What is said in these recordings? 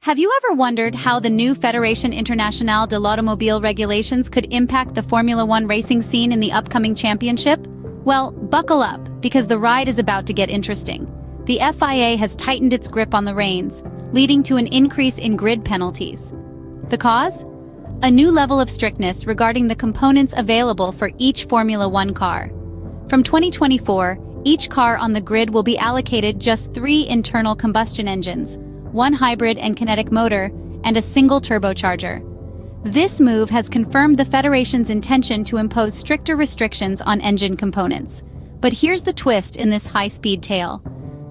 Have you ever wondered how the new Fédération Internationale de l'Automobile regulations could impact the Formula One racing scene in the upcoming championship? Well, buckle up, because the ride is about to get interesting. The FIA has tightened its grip on the reins, leading to an increase in grid penalties. The cause? A new level of strictness regarding the components available for each Formula One car. From 2024, each car on the grid will be allocated just 3 internal combustion engines, 1 hybrid and kinetic motor, and a single turbocharger. This move has confirmed the Federation's intention to impose stricter restrictions on engine components. But here's the twist in this high-speed tale.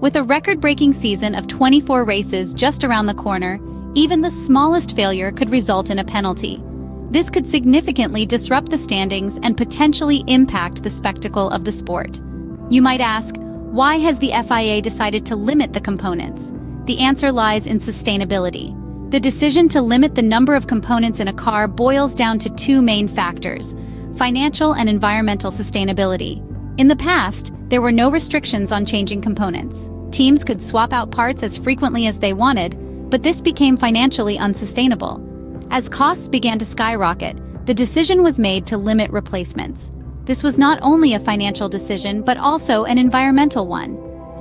With a record-breaking season of 24 races just around the corner, even the smallest failure could result in a penalty. This could significantly disrupt the standings and potentially impact the spectacle of the sport. You might ask, why has the FIA decided to limit the components? The answer lies in sustainability. The decision to limit the number of components in a car boils down to 2 main factors: financial and environmental sustainability. In the past, there were no restrictions on changing components. Teams could swap out parts as frequently as they wanted, but this became financially unsustainable. As costs began to skyrocket, the decision was made to limit replacements. This was not only a financial decision, but also an environmental one.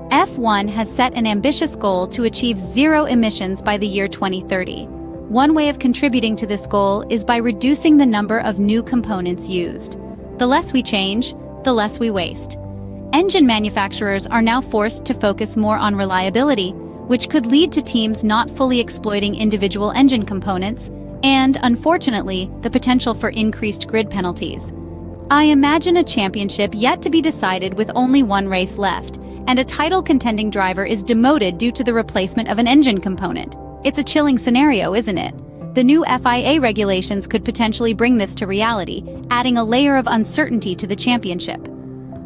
F1 has set an ambitious goal to achieve 0 emissions by the year 2030. One way of contributing to this goal is by reducing the number of new components used. The less we change, the less we waste. Engine manufacturers are now forced to focus more on reliability, which could lead to teams not fully exploiting individual engine components, and, unfortunately, the potential for increased grid penalties. I imagine a championship yet to be decided with only 1 race left, and a title-contending driver is demoted due to the replacement of an engine component. It's a chilling scenario, isn't it? The new FIA regulations could potentially bring this to reality, adding a layer of uncertainty to the championship.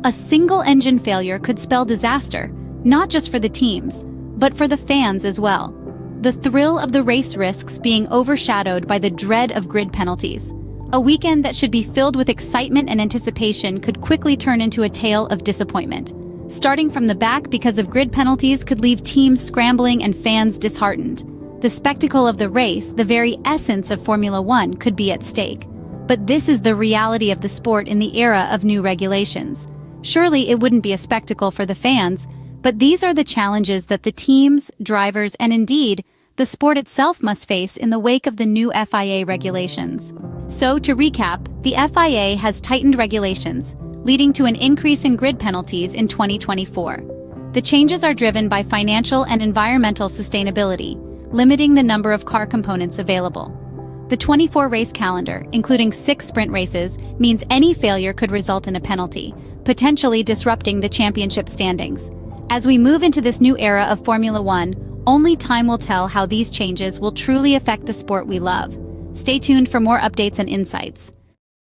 A single engine failure could spell disaster, not just for the teams, but for the fans as well. The thrill of the race risks being overshadowed by the dread of grid penalties. A weekend that should be filled with excitement and anticipation could quickly turn into a tale of disappointment. Starting from the back because of grid penalties could leave teams scrambling and fans disheartened. The spectacle of the race, the very essence of Formula One, could be at stake. But this is the reality of the sport in the era of new regulations. Surely it wouldn't be a spectacle for the fans, but these are the challenges that the teams, drivers, and indeed, the sport itself must face in the wake of the new FIA regulations. So, to recap, the FIA has tightened regulations, leading to an increase in grid penalties in 2024. The changes are driven by financial and environmental sustainability, limiting the number of car components available. The 24-race calendar, including 6 sprint races, means any failure could result in a penalty, potentially disrupting the championship standings. As we move into this new era of Formula One, only time will tell how these changes will truly affect the sport we love. Stay tuned for more updates and insights.